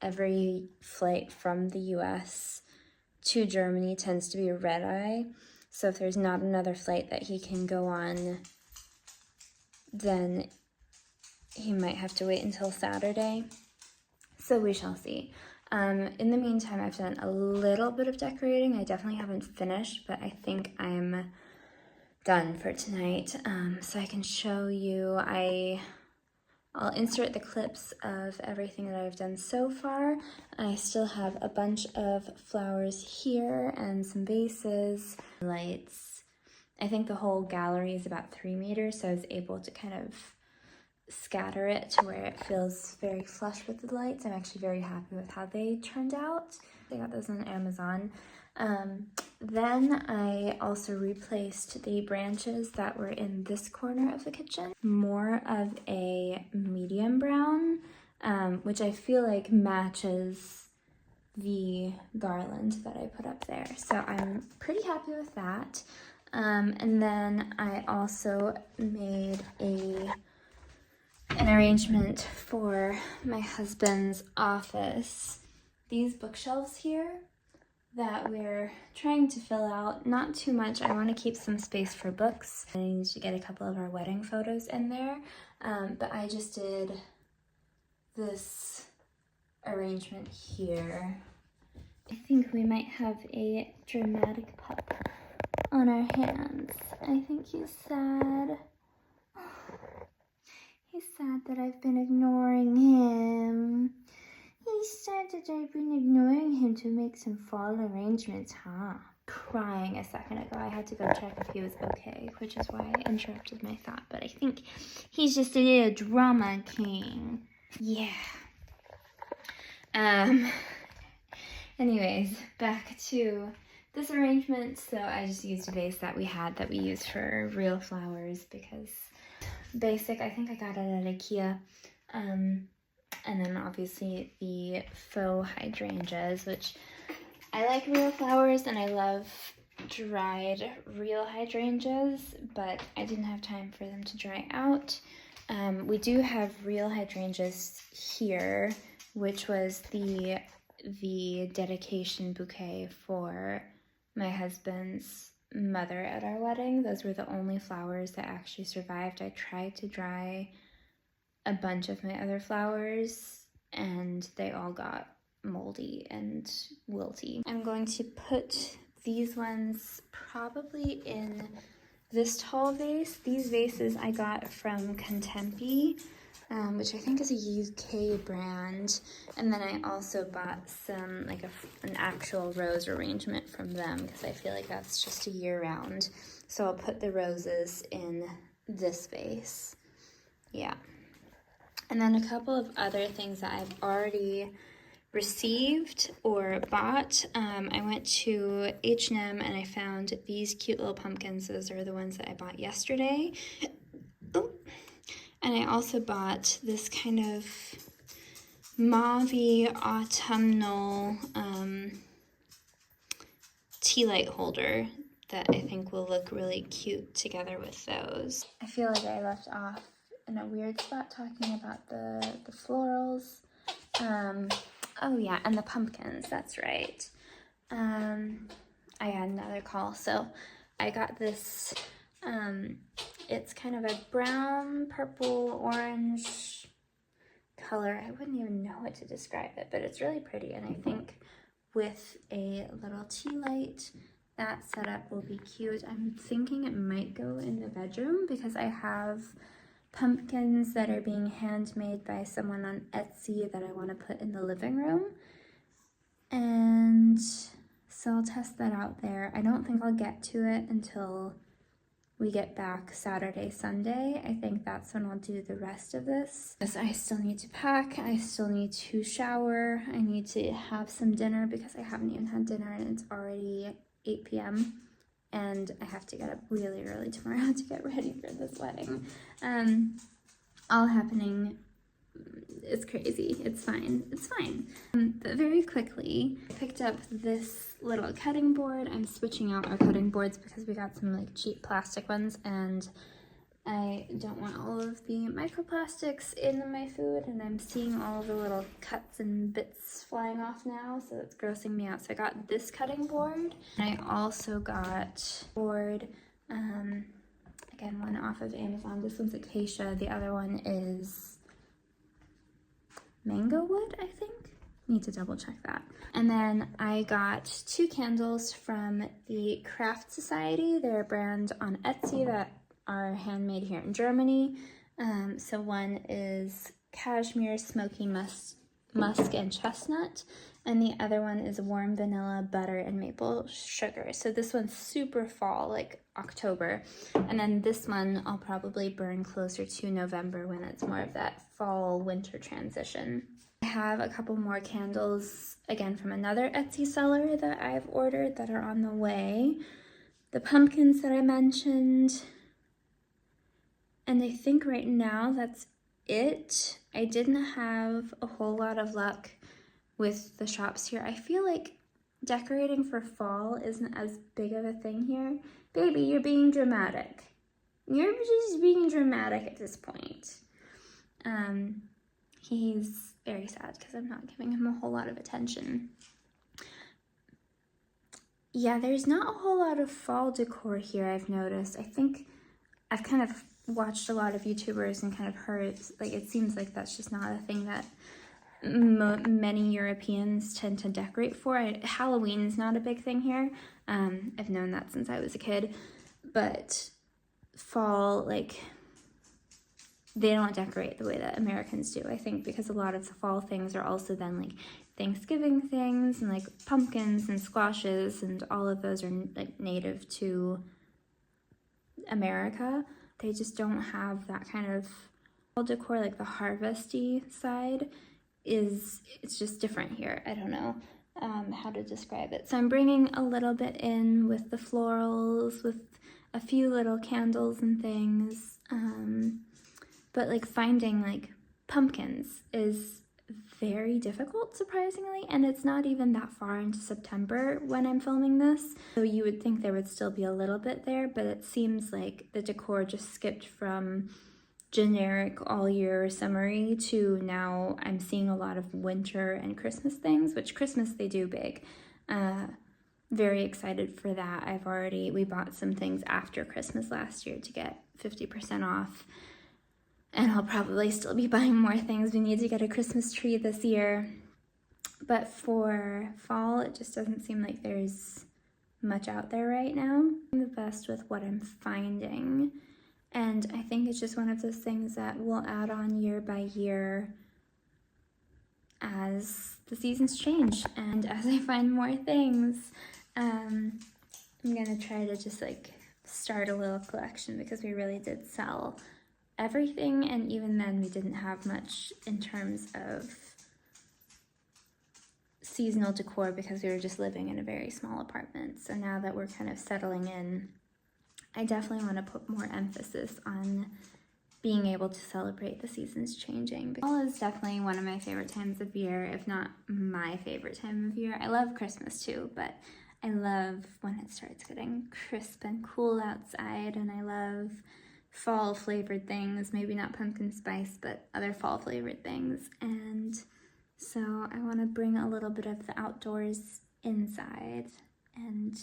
every flight from the US to Germany tends to be a red eye. So if there's not another flight that he can go on, then he might have to wait until Saturday. So we shall see. In the meantime, I've done a little bit of decorating. I definitely haven't finished, but I think I'm done for tonight. So I can show you, I I'll insert the clips of everything that I've done so far. I still have a bunch of flowers here and some vases, lights. I think the whole gallery is about 3 meters, so I was able to kind of scatter it to where it feels very flush with the lights. I'm actually very happy with how they turned out. I got those on Amazon. Then I also replaced the branches that were in this corner of the kitchen. More of a medium brown, which I feel like matches the garland that I put up there. So I'm pretty happy with that. And then I also made an arrangement for my husband's office. These bookshelves here that we're trying to fill out, not too much. I want to keep some space for books. I need to get a couple of our wedding photos in there, but I just did this arrangement here. I think we might have a dramatic pup on our hands. I think he's sad. He's sad that I've been ignoring him. He's sad that I've been ignoring him to make some fall arrangements, huh? Crying a second ago. I had to go check if he was okay, which is why I interrupted my thought. But I think he's just a little drama king. Yeah. Anyways, back to this arrangement. So I just used a vase that we had that we used for real flowers because basic. I think I got it at IKEA. And then obviously the faux hydrangeas, which I like real flowers and I love dried real hydrangeas, but I didn't have time for them to dry out. We do have real hydrangeas here, which was the dedication bouquet for my husband's mother at our wedding. Those were the only flowers that actually survived. I tried to dry a bunch of my other flowers and they all got moldy and wilty. I'm going to put these ones probably in this tall vase. These vases I got from Contempi, which I think is a UK brand. And then I also bought some, like an actual rose arrangement from them because I feel like that's just a year round. So I'll put the roses in this vase. Yeah. And then a couple of other things that I've already received or bought. I went to H&M and I found these cute little pumpkins. Those are the ones that I bought yesterday. Oh. And I also bought this kind of mauve-y autumnal tea light holder that I think will look really cute together with those. I feel like I left off in a weird spot talking about the florals. Oh yeah, and the pumpkins, that's right. I had another call, so I got this, it's kind of a brown, purple, orange color. I wouldn't even know what to describe it, but it's really pretty, and I think with a little tea light, that setup will be cute. I'm thinking it might go in the bedroom because I have pumpkins that are being handmade by someone on Etsy that I want to put in the living room. And so I'll test that out there. I don't think I'll get to it until we get back Saturday, Sunday. I think that's when I'll do the rest of this. Because I still need to pack, I still need to shower, I need to have some dinner because I haven't even had dinner and it's already 8 p.m. and I have to get up really early tomorrow to get ready for this wedding. All happening, it's crazy, it's fine, it's fine. But very quickly, I picked up this little cutting board. I'm switching out our cutting boards because we got some like cheap plastic ones and I don't want all of the microplastics in my food, and I'm seeing all the little cuts and bits flying off now, so it's grossing me out. So I got this cutting board. I also got board, again, one off of Amazon. This one's acacia, the other one is mango wood, I think. Need to double check that. And then I got 2 candles from the Craft Society. They're a brand on Etsy that are handmade here in Germany. So one is cashmere, smoky musk and chestnut, and the other one is warm vanilla, butter, and maple sugar. So this one's super fall, like October, and then this one I'll probably burn closer to November when it's more of that fall winter transition. I have a couple more candles, again from another Etsy seller that I've ordered that are on the way. The pumpkins that I mentioned, and I think right now that's it. I didn't have a whole lot of luck with the shops here. I feel like decorating for fall isn't as big of a thing here. Baby, you're being dramatic. You're just being dramatic at this point. He's very sad because I'm not giving him a whole lot of attention. Yeah, there's not a whole lot of fall decor here, I've noticed. I think I've kind of watched a lot of YouTubers and kind of heard, like, it seems like that's just not a thing that many Europeans tend to decorate for. Halloween's not a big thing here. I've known that since I was a kid, but fall, like, they don't decorate the way that Americans do, I think, because a lot of the fall things are also then like Thanksgiving things and like pumpkins and squashes, and all of those are like native to America. They just don't have that kind of fall decor, like the harvesty side it's just different here. I don't know how to describe it. So I'm bringing a little bit in with the florals, with a few little candles and things. But like finding like pumpkins is very difficult, surprisingly, and it's not even that far into September when I'm filming this. So you would think there would still be a little bit there, but it seems like the decor just skipped from generic all year summery to now I'm seeing a lot of winter and Christmas things, which Christmas they do big. Very excited for that. We bought some things after Christmas last year to get 50% off. And I'll probably still be buying more things. We need to get a Christmas tree this year. But for fall, it just doesn't seem like there's much out there right now. I'm the best with what I'm finding. And I think it's just one of those things that we'll add on year by year as the seasons change. And as I find more things, I'm gonna try to just like start a little collection, because we really did sell everything, and even then we didn't have much in terms of seasonal decor because we were just living in a very small apartment. So now that we're kind of settling in, I definitely want to put more emphasis on being able to celebrate the seasons changing. Fall is definitely one of my favorite times of year, if not my favorite time of year. I love Christmas too, but I love when it starts getting crisp and cool outside, and I love fall flavored things, maybe not pumpkin spice, but other fall flavored things. And so I want to bring a little bit of the outdoors inside, and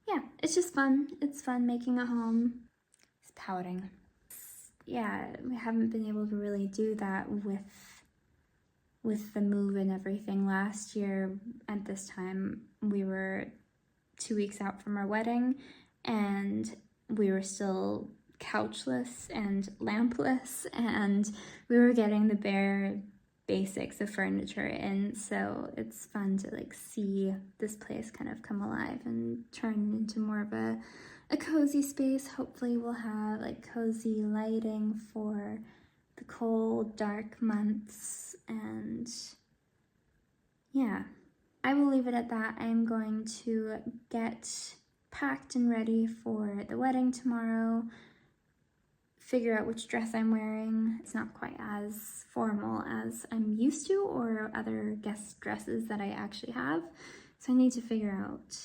yeah, it's just fun. It's fun making a home. It's pouting. Yeah, we haven't been able to really do that with the move and everything. Last year at this time we were 2 weeks out from our wedding, and we were still couchless and lampless, and we were getting the bare basics of furniture in. So it's fun to like see this place kind of come alive and turn into more of a cozy space. Hopefully we'll have like cozy lighting for the cold, dark months, and yeah, I will leave it at that. I'm going to get packed and ready for the wedding tomorrow, figure out which dress I'm wearing. It's not quite as formal as I'm used to, or other guest dresses that I actually have, so I need to figure out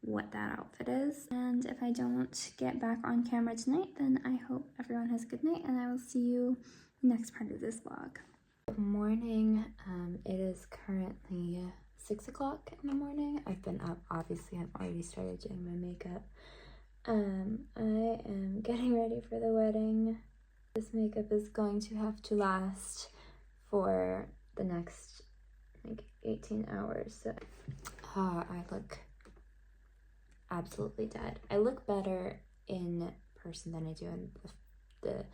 what that outfit is. And if I don't get back on camera tonight, then I hope everyone has a good night, and I will see you in the next part of this vlog. Good morning. It is currently 6 o'clock in the morning. I've been up, obviously. I've already started doing my makeup. I am getting ready for the wedding. This makeup is going to have to last for the next like 18 hours. So I look absolutely dead. I look better in person than I do in the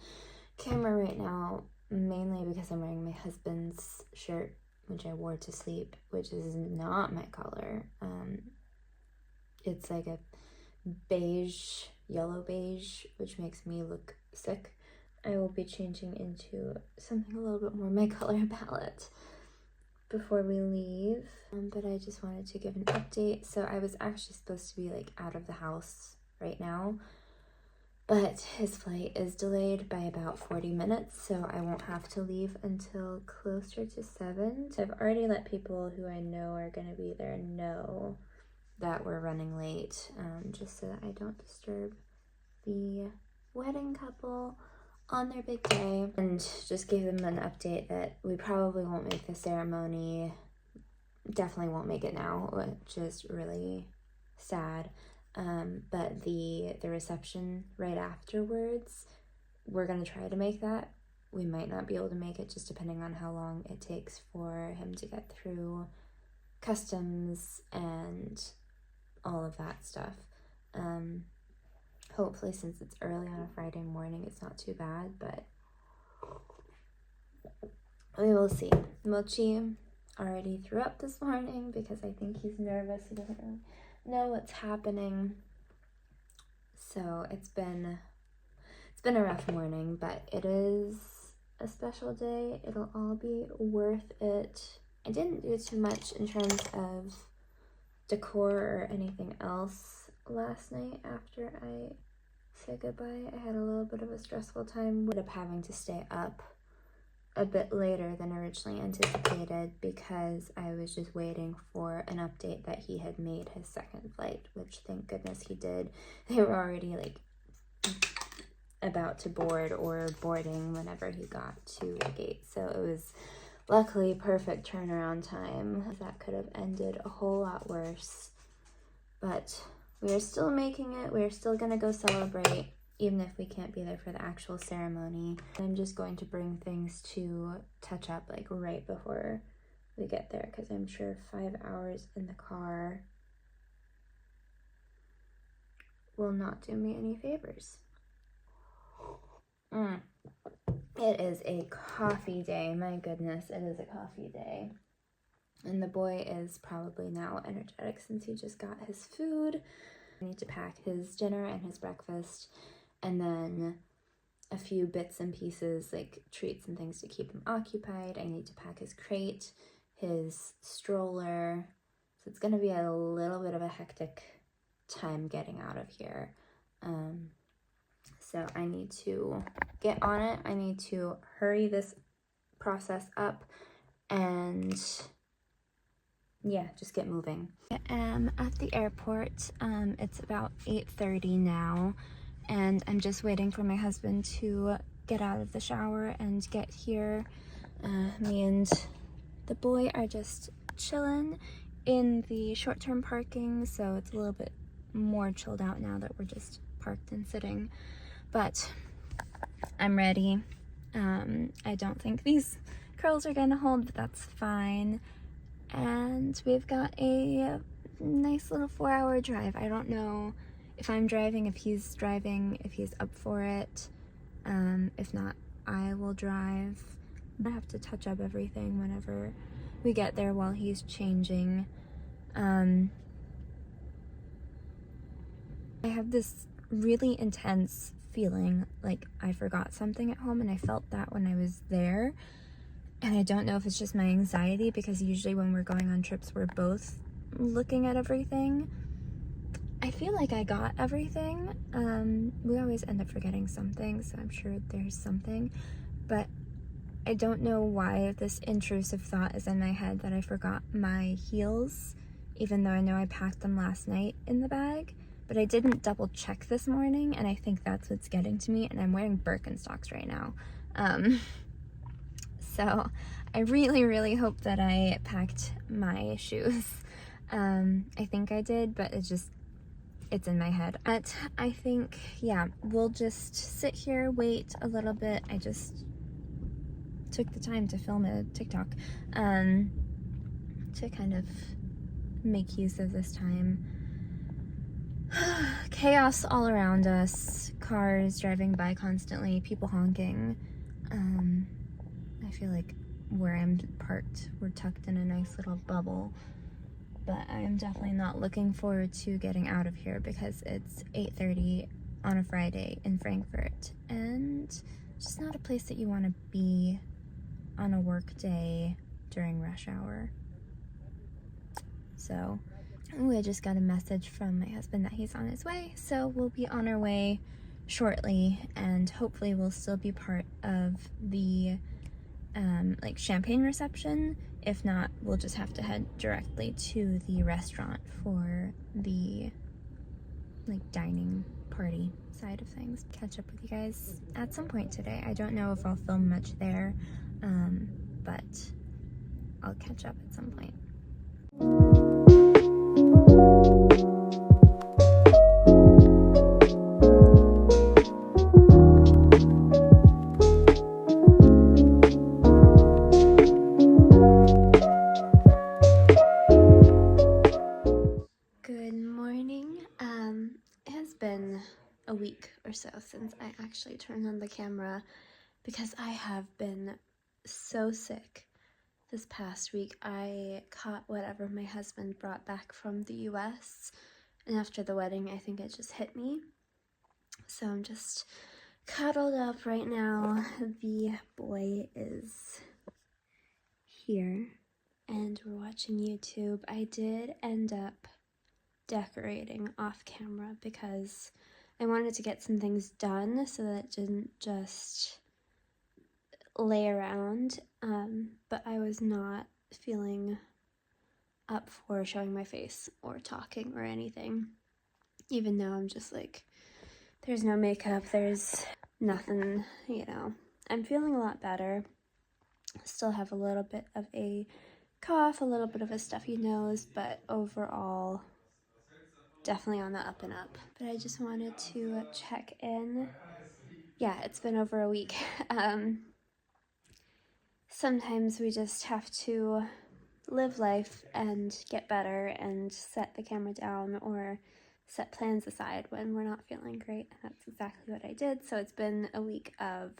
camera right now, mainly because I'm wearing my husband's shirt, which I wore to sleep, which is not my color. It's like a beige, yellow beige, which makes me look sick. I will be changing into something a little bit more my color palette before we leave, but I just wanted to give an update. So I was actually supposed to be like out of the house right now, but his flight is delayed by about 40 minutes, so I won't have to leave until closer to 7. So I've already let people who I know are going to be there know that we're running late, just so that I don't disturb the wedding couple on their big day, and just gave them an update that we probably won't make the ceremony, definitely won't make it now, which is really sad. But the reception right afterwards, we're gonna try to make that. We might not be able to make it, just depending on how long it takes for him to get through customs and all of that stuff. Hopefully, since it's early on a Friday morning, it's not too bad, but we will see. Mochi already threw up this morning because I think he's nervous. He doesn't really know what's happening. So it's been a rough morning, but it is a special day. It'll all be worth it. I didn't do too much in terms of decor or anything else last night after I said goodbye. I had a little bit of a stressful time with having to stay up a bit later than originally anticipated because I was just waiting for an update that he had made his second flight, which thank goodness he did. They were already like about to board or boarding whenever he got to the gate, so it was luckily perfect turnaround time. That could have ended a whole lot worse, but we are still making it. We're still gonna go celebrate, even if we can't be there for the actual ceremony. I'm just going to bring things to touch up like right before we get there, because I'm sure 5 hours in the car will not do me any favors. It is a coffee day. My goodness, it is a coffee day. And the boy is probably now energetic since he just got his food. I need to pack his dinner and his breakfast, and then a few bits and pieces like treats and things to keep him occupied. I need to pack his crate, his stroller. So it's going to be a little bit of a hectic time getting out of here. So I need to get on it. I need to hurry this process up and yeah, just get moving. I am at the airport. It's about 8:30 now, and I'm just waiting for my husband to get out of the shower and get here. Me and the boy are just chilling in the short-term parking, so it's a little bit more chilled out now that we're just parked and sitting. But I'm ready. I don't think these curls are gonna hold, but that's fine. And we've got a nice little 4-hour drive. I don't know if I'm driving, if he's driving, if he's up for it. If not, I will drive. I have to touch up everything whenever we get there while he's changing. I have this really intense feeling like I forgot something at home, and I felt that when I was there. And I don't know if it's just my anxiety, because usually when we're going on trips, we're both looking at everything. I feel like I got everything. We always end up forgetting something, so I'm sure there's something. But I don't know why this intrusive thought is in my head that I forgot my heels, even though I know I packed them last night in the bag. But I didn't double check this morning, and I think that's what's getting to me. And I'm wearing Birkenstocks right now. So I really, really hope that I packed my shoes. I think I did, but it's in my head. But I think, yeah, we'll just sit here, wait a little bit. I just took the time to film a TikTok to kind of make use of this time. Chaos all around us. Cars driving by constantly, people honking. I feel like where I'm parked, we're tucked in a nice little bubble. But I am definitely not looking forward to getting out of here because it's 8:30 on a Friday in Frankfurt. And it's just not a place that you want to be on a work day during rush hour. So, I just got a message from my husband that he's on his way, so we'll be on our way shortly, and hopefully we'll still be part of the like champagne reception. If not, we'll just have to head directly to the restaurant for the like dining party side of things. Catch up with you guys at some point today. I don't know if I'll film much there, but I'll catch up at some point. Good morning. It has been a week or so since I actually turned on the camera because I have been so sick. This past week, I caught whatever my husband brought back from the US, and after the wedding, I think it just hit me. So I'm just cuddled up right now. The boy is here, and we're watching YouTube. I did end up decorating off camera because I wanted to get some things done so that it didn't just lay around, but I was not feeling up for showing my face or talking or anything, even though I'm just like, there's no makeup, there's nothing, you know. I'm feeling a lot better. Still have a little bit of a cough, a little bit of a stuffy nose, but overall definitely on the up and up. But I just wanted to check in. Yeah, it's been over a week. Sometimes we just have to live life and get better and set the camera down or set plans aside when we're not feeling great. And that's exactly what I did. So it's been a week of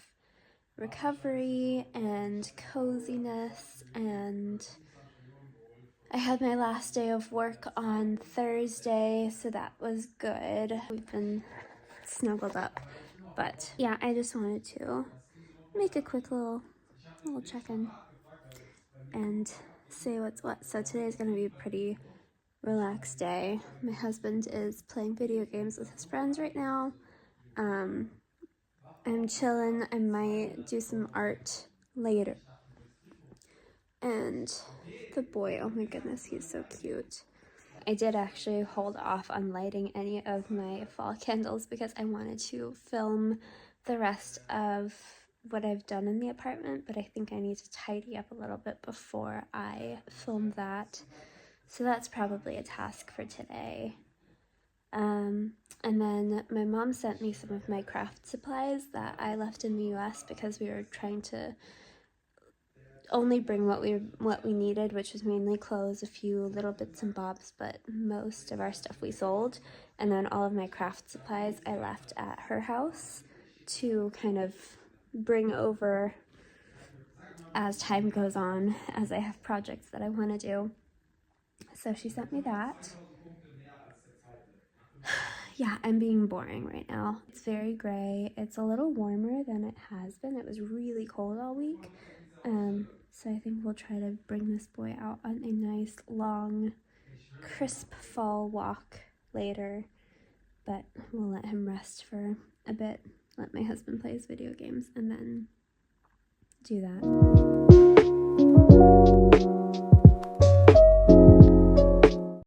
recovery and coziness, and I had my last day of work on Thursday, so that was good. We've been snuggled up, but yeah, I just wanted to make a quick little check-in and say what's what. So today's gonna be a pretty relaxed day. My husband is playing video games with his friends right now. I'm chilling. I might do some art later. And the boy, oh my goodness, he's so cute. I did actually hold off on lighting any of my fall candles because I wanted to film the rest of what I've done in the apartment, but I think I need to tidy up a little bit before I film that. So that's probably a task for today. And then my mom sent me some of my craft supplies that I left in the US because we were trying to only bring what we needed, which was mainly clothes, a few little bits and bobs, but most of our stuff we sold. And then all of my craft supplies I left at her house to kind of bring over as time goes on, as I have projects that I want to do. So she sent me that. Yeah, I'm being boring right now. It's very gray. It's a little warmer than it has been. It was really cold all week. So I think we'll try to bring this boy out on a nice, long, crisp fall walk later. But we'll let him rest for a bit, let my husband play his video games, and then do that.